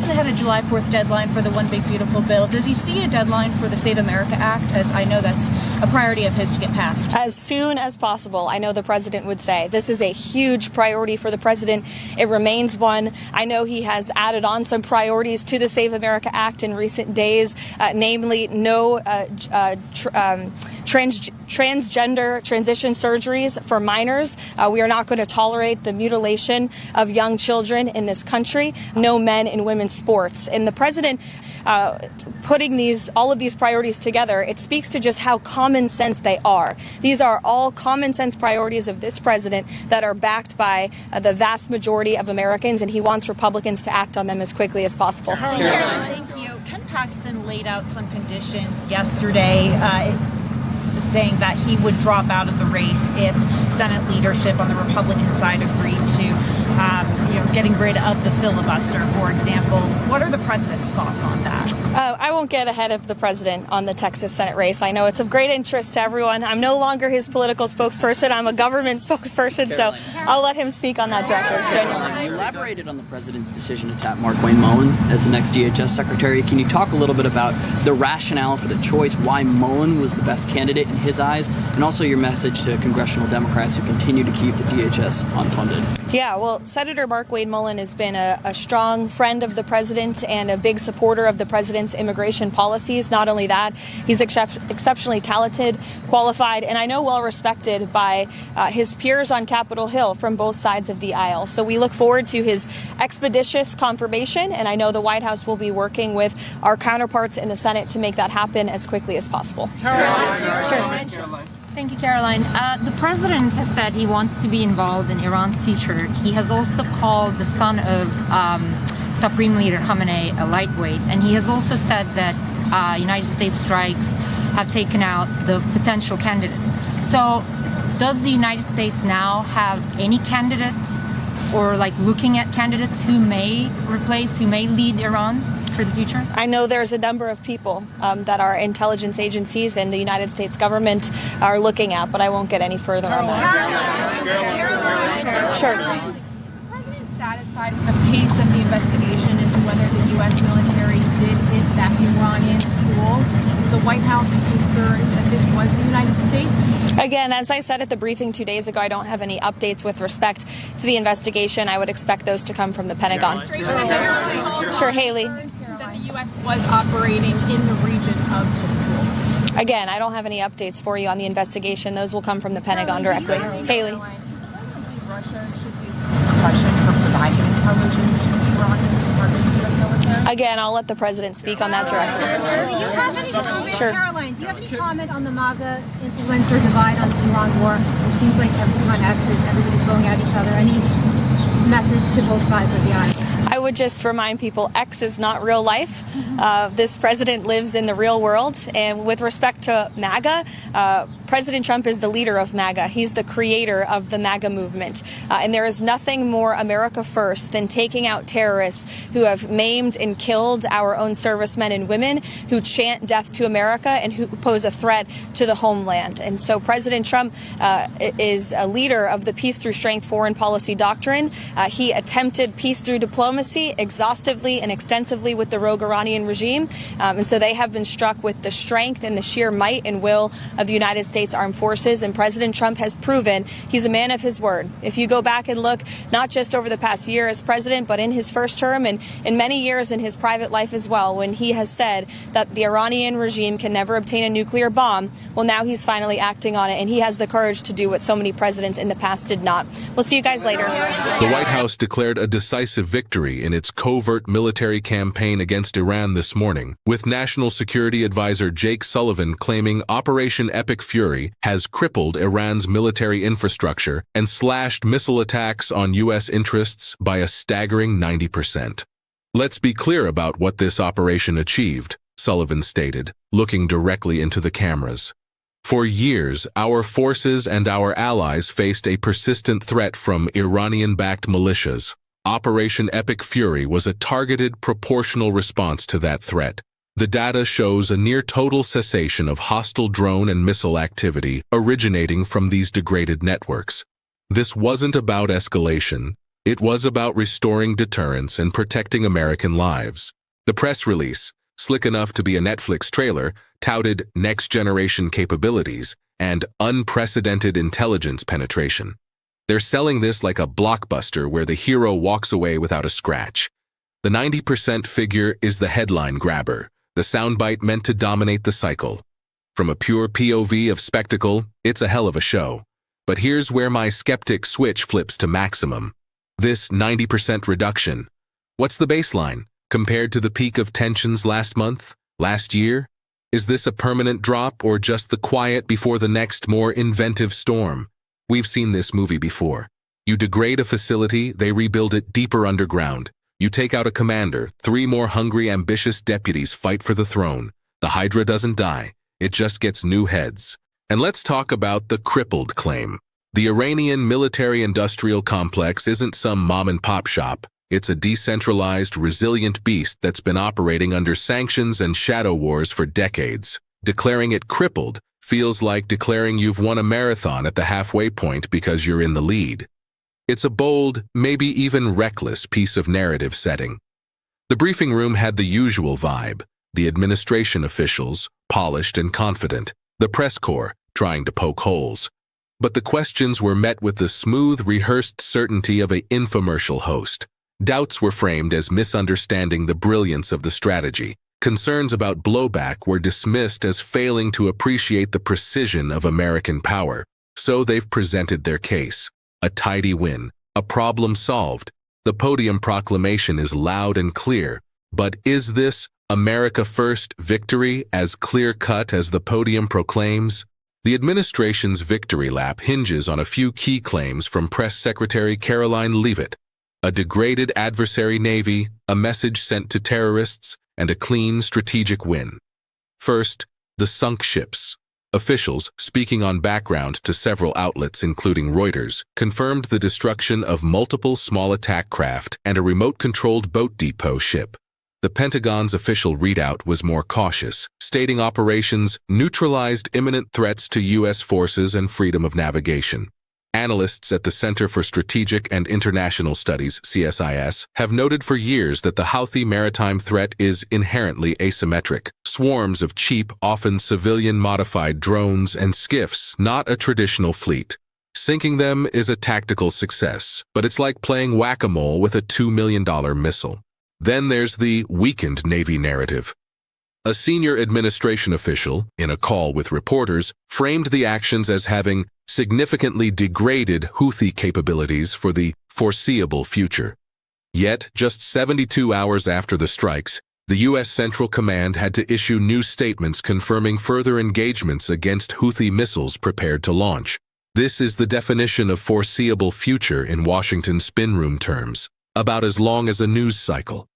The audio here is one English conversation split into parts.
president had a July 4th deadline for the One Big Beautiful Bill. Does he see a deadline for the Save America Act, as I know that's a priority of his to get passed? As soon as possible, I know the president would say. This is a huge priority for the president. It remains one. I know he has added on some priorities to the Save America Act in recent days, namely no transgender transition surgeries for minors. We are not going to tolerate the mutilation of young children in this country. No men in women's sports. And the president putting all of these priorities together, it speaks to just how common sense they are. These are all common sense priorities of this president that are backed by the vast majority of Americans, and he wants Republicans to act on them as quickly as possible. Thank you. Ken Paxton laid out some conditions yesterday, saying that he would drop out of the race if Senate leadership on the Republican side agreed to getting rid of the filibuster, for example. What are the president's thoughts on that? I won't get ahead of the president on the Texas Senate race. I know it's of great interest to everyone. I'm no longer his political spokesperson. I'm a government spokesperson, so I'll let him speak on that directly. Genuinely. You elaborated on the president's decision to tap Markwayne Mullin as the next DHS secretary. Can you talk a little bit about the rationale for the choice, why Mullin was the best candidate in his eyes, and also your message to congressional Democrats who continue to keep the DHS unfunded? Yeah, well, Senator Markwayne Mullin has been a strong friend of the president and a big supporter of the president's immigration policies. Not only that, he's exceptionally talented, qualified, and I know well respected by his peers on Capitol Hill from both sides of the aisle. So we look forward to his expeditious confirmation, and I know the White House will be working with our counterparts in the Senate to make that happen as quickly as possible. Caroline. Thank you, Caroline. The president has said he wants to be involved in Iran's future. He has also called the son of Supreme Leader Khamenei a lightweight, and he has also said that United States strikes have taken out the potential candidates. So does the United States now have any candidates, or looking at candidates who may replace, who may lead Iran for the future? I know there's a number of people that our intelligence agencies and the United States government are looking at, but I won't get any further on that. Sure. Is the president satisfied with the pace of the investigation into whether the U.S. military did hit that Iranian school? Is the White House concerned that this was the United States? Again, as I said at the briefing 2 days ago, I don't have any updates with respect to the investigation. I would expect those to come from the Pentagon. Sure, Haley. That the U.S. was operating in the region of the school. Again, I don't have any updates for you on the investigation. Those will come from the Pentagon directly. Haley. Russia should face repression for providing intelligence to the Iranians to target the U.S. military? Again, I'll let the president speak on that directly. Do you have any comment, Sure. Caroline, do you have any comment on the MAGA influencer divide on the Iran war? It seems like everyone everybody's going at each other. Any message to both sides of the aisle? I would just remind people X is not real life. This president lives in the real world. And with respect to MAGA, President Trump is the leader of MAGA. He's the creator of the MAGA movement. And there is nothing more America first than taking out terrorists who have maimed and killed our own servicemen and women, who chant death to America and who pose a threat to the homeland. And so President Trump is a leader of the peace through strength foreign policy doctrine. He attempted peace through diplomacy exhaustively and extensively with the rogue Iranian regime. And so they have been struck with the strength and the sheer might and will of the United States Armed Forces. And President Trump has proven he's a man of his word. If you go back and look, not just over the past year as president, but in his first term and in many years in his private life as well, when he has said that the Iranian regime can never obtain a nuclear bomb, well, now he's finally acting on it. And he has the courage to do what so many presidents in the past did not. We'll see you guys later. The White House declared a decisive victory in its covert military campaign against Iran this morning, with National Security Advisor Jake Sullivan claiming Operation Epic Fury has crippled Iran's military infrastructure and slashed missile attacks on U.S. interests by a staggering 90%. Let's be clear about what this operation achieved, Sullivan stated, looking directly into the cameras. For years, our forces and our allies faced a persistent threat from Iranian-backed militias. Operation Epic Fury was a targeted, proportional response to that threat. The data shows a near-total cessation of hostile drone and missile activity originating from these degraded networks. This wasn't about escalation. It was about restoring deterrence and protecting American lives. The press release, slick enough to be a Netflix trailer, touted next-generation capabilities and unprecedented intelligence penetration. They're selling this like a blockbuster where the hero walks away without a scratch. The 90% figure is the headline grabber, the soundbite meant to dominate the cycle. From a pure POV of spectacle, it's a hell of a show. But here's where my skeptic switch flips to maximum. This 90% reduction. What's the baseline? Compared to the peak of tensions last month? Last year? Is this a permanent drop or just the quiet before the next more inventive storm? We've seen this movie before. You degrade a facility, they rebuild it deeper underground. You take out a commander, 3 more hungry, ambitious deputies fight for the throne. The Hydra doesn't die, it just gets new heads. And let's talk about the crippled claim. The Iranian military-industrial complex isn't some mom-and-pop shop. It's a decentralized, resilient beast that's been operating under sanctions and shadow wars for decades. Declaring it crippled feels like declaring you've won a marathon at the halfway point because you're in the lead. It's a bold, maybe even reckless piece of narrative setting. The briefing room had the usual vibe, the administration officials, polished and confident, the press corps, trying to poke holes. But the questions were met with the smooth, rehearsed certainty of an infomercial host. Doubts were framed as misunderstanding the brilliance of the strategy. Concerns about blowback were dismissed as failing to appreciate the precision of American power. So they've presented their case. A tidy win. A problem solved. The podium proclamation is loud and clear. But is this America First victory as clear-cut as the podium proclaims? The administration's victory lap hinges on a few key claims from Press Secretary Karoline Leavitt. A degraded adversary navy, a message sent to terrorists, and a clean strategic win. First, the sunk ships. Officials, speaking on background to several outlets including Reuters, confirmed the destruction of multiple small attack craft and a remote-controlled boat depot ship. The Pentagon's official readout was more cautious, stating operations neutralized imminent threats to U.S. forces and freedom of navigation. Analysts at the Center for Strategic and International Studies, CSIS, have noted for years that the Houthi maritime threat is inherently asymmetric. Swarms of cheap, often civilian-modified drones and skiffs, not a traditional fleet. Sinking them is a tactical success, but it's like playing whack-a-mole with a $2 million missile. Then there's the weakened Navy narrative. A senior administration official, in a call with reporters, framed the actions as having significantly degraded Houthi capabilities for the foreseeable future. Yet, just 72 hours after the strikes, the U.S. Central Command had to issue new statements confirming further engagements against Houthi missiles prepared to launch. This is the definition of foreseeable future in Washington spin room terms, about as long as a news cycle.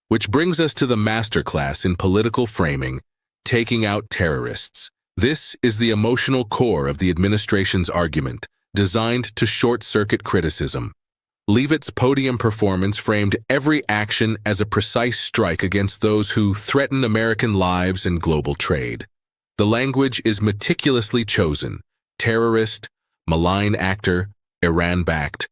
Which brings us to the masterclass in political framing, taking out terrorists. This is the emotional core of the administration's argument, designed to short-circuit criticism. Leavitt's podium performance framed every action as a precise strike against those who threaten American lives and global trade. The language is meticulously chosen: terrorist, malign actor, Iran-backed.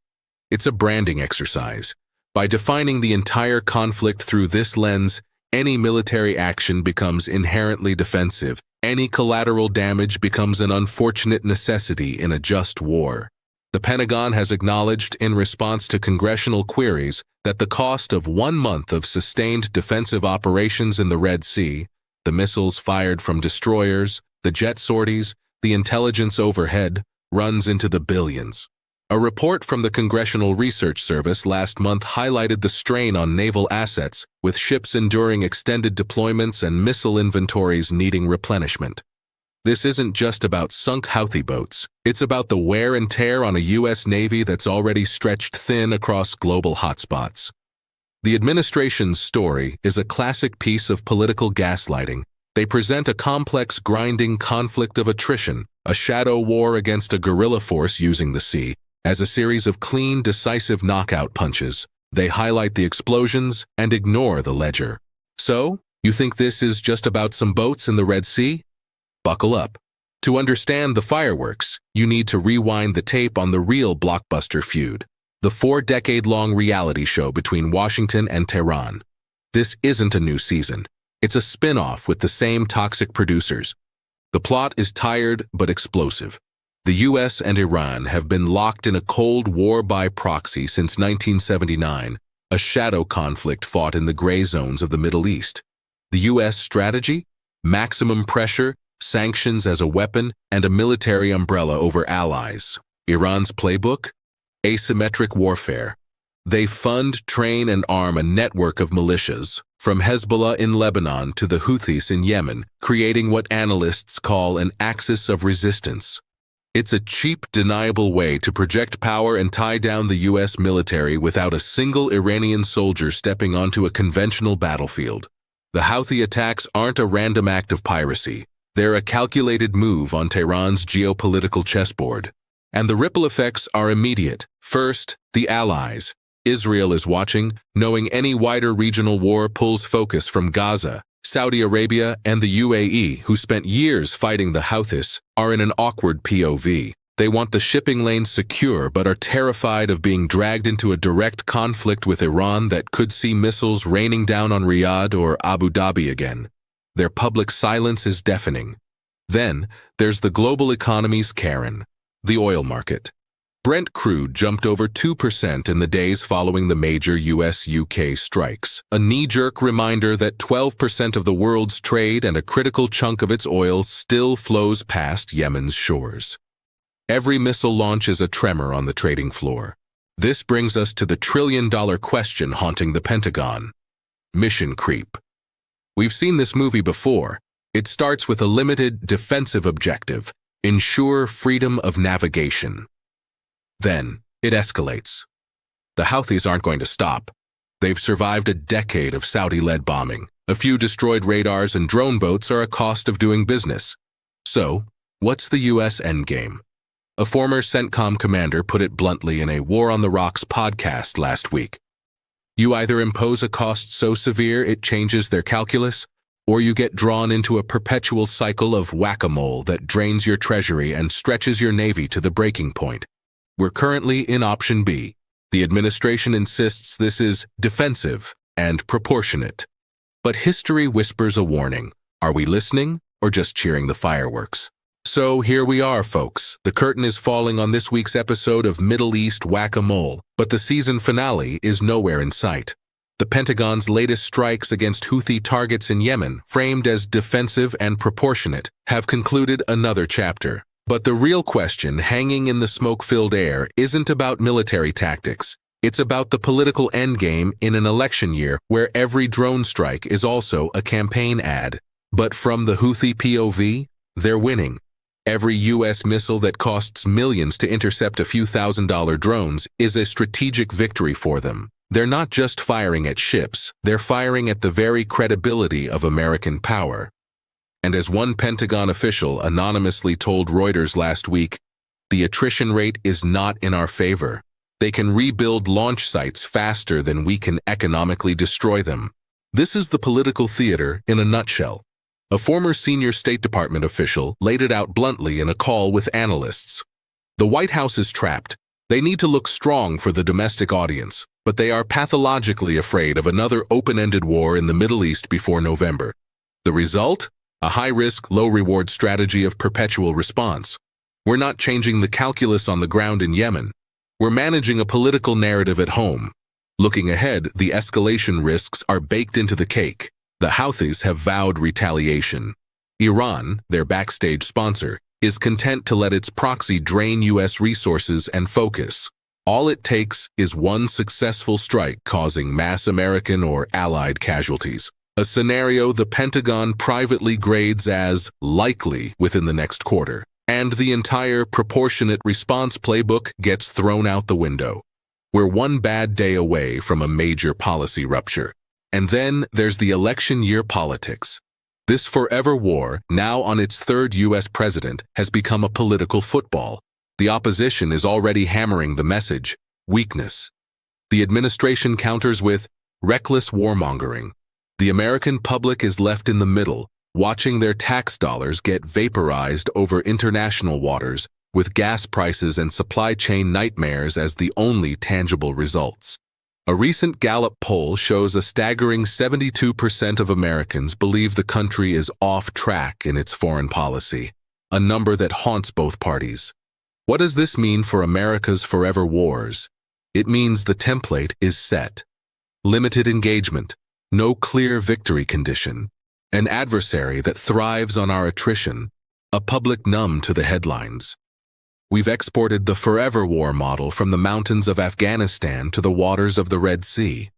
It's a branding exercise. By defining the entire conflict through this lens, any military action becomes inherently defensive. Any collateral damage becomes an unfortunate necessity in a just war. The Pentagon has acknowledged in response to congressional queries that the cost of 1 month of sustained defensive operations in the Red Sea, the missiles fired from destroyers, the jet sorties, the intelligence overhead, runs into the billions. A report from the Congressional Research Service last month highlighted the strain on naval assets, with ships enduring extended deployments and missile inventories needing replenishment. This isn't just about sunk Houthi boats. It's about the wear and tear on a U.S. Navy that's already stretched thin across global hotspots. The administration's story is a classic piece of political gaslighting. They present a complex, grinding conflict of attrition, a shadow war against a guerrilla force using the sea, as a series of clean, decisive knockout punches. They highlight the explosions and ignore the ledger. So, you think this is just about some boats in the Red Sea? Buckle up. To understand the fireworks, you need to rewind the tape on the real blockbuster feud. the 4-decade-long reality show between Washington and Tehran. This isn't a new season. It's a spin-off with the same toxic producers. The plot is tired but explosive. The U.S. and Iran have been locked in a Cold War by proxy since 1979, a shadow conflict fought in the gray zones of the Middle East. The U.S. strategy? Maximum pressure, sanctions as a weapon, and a military umbrella over allies. Iran's playbook? Asymmetric warfare. They fund, train, and arm a network of militias, from Hezbollah in Lebanon to the Houthis in Yemen, creating what analysts call an axis of resistance. It's a cheap, deniable way to project power and tie down the U.S. military without a single Iranian soldier stepping onto a conventional battlefield. The Houthi attacks aren't a random act of piracy. They're a calculated move on Tehran's geopolitical chessboard. And the ripple effects are immediate. First, the allies. Israel is watching, knowing any wider regional war pulls focus from Gaza. Saudi Arabia and the UAE, who spent years fighting the Houthis, are in an awkward POV. They want the shipping lanes secure but are terrified of being dragged into a direct conflict with Iran that could see missiles raining down on Riyadh or Abu Dhabi again. Their public silence is deafening. Then, there's the global economy's Karen, the oil market. Brent crude jumped over 2% in the days following the major US-UK strikes, a knee-jerk reminder that 12% of the world's trade and a critical chunk of its oil still flows past Yemen's shores. Every missile launch is a tremor on the trading floor. This brings us to the trillion-dollar question haunting the Pentagon: mission creep. We've seen this movie before. It starts with a limited defensive objective: ensure freedom of navigation. Then, it escalates. The Houthis aren't going to stop. They've survived a decade of Saudi-led bombing. A few destroyed radars and drone boats are a cost of doing business. So, what's the U.S. endgame? A former CENTCOM commander put it bluntly in a War on the Rocks podcast last week. You either impose a cost so severe it changes their calculus, or you get drawn into a perpetual cycle of whack-a-mole that drains your treasury and stretches your navy to the breaking point. We're currently in option B. The administration insists this is defensive and proportionate. But history whispers a warning. Are we listening or just cheering the fireworks? So here we are, folks. The curtain is falling on this week's episode of Middle East Whack-a-Mole, but the season finale is nowhere in sight. The Pentagon's latest strikes against Houthi targets in Yemen, framed as defensive and proportionate, have concluded another chapter. But the real question hanging in the smoke-filled air isn't about military tactics. It's about the political endgame in an election year where every drone strike is also a campaign ad. But from the Houthi POV, they're winning. Every U.S. missile that costs millions to intercept a few $1,000 drones is a strategic victory for them. They're not just firing at ships, they're firing at the very credibility of American power. And as one Pentagon official anonymously told Reuters last week, the attrition rate is not in our favor. They can rebuild launch sites faster than we can economically destroy them. This is the political theater in a nutshell. A former senior State Department official laid it out bluntly in a call with analysts. The White House is trapped. They need to look strong for the domestic audience, but they are pathologically afraid of another open-ended war in the Middle East before November. The result? A high-risk, low-reward strategy of perpetual response. We're not changing the calculus on the ground in Yemen. We're managing a political narrative at home. Looking ahead, the escalation risks are baked into the cake. The Houthis have vowed retaliation. Iran, their backstage sponsor, is content to let its proxy drain U.S. resources and focus. All it takes is one successful strike causing mass American or allied casualties. A scenario the Pentagon privately grades as likely within the next quarter, and the entire proportionate response playbook gets thrown out the window. We're one bad day away from a major policy rupture. And then there's the election year politics. This forever war, now on its third U.S. president, has become a political football. The opposition is already hammering the message: weakness. The administration counters with reckless warmongering. The American public is left in the middle, watching their tax dollars get vaporized over international waters with gas prices and supply chain nightmares as the only tangible results. A recent Gallup poll shows a staggering 72% of Americans believe the country is off track in its foreign policy, a number that haunts both parties. What does this mean for America's forever wars? It means the template is set. Limited engagement, no clear victory condition, an adversary that thrives on our attrition, a public numb to the headlines. We've exported the forever war model from the mountains of Afghanistan to the waters of the Red Sea.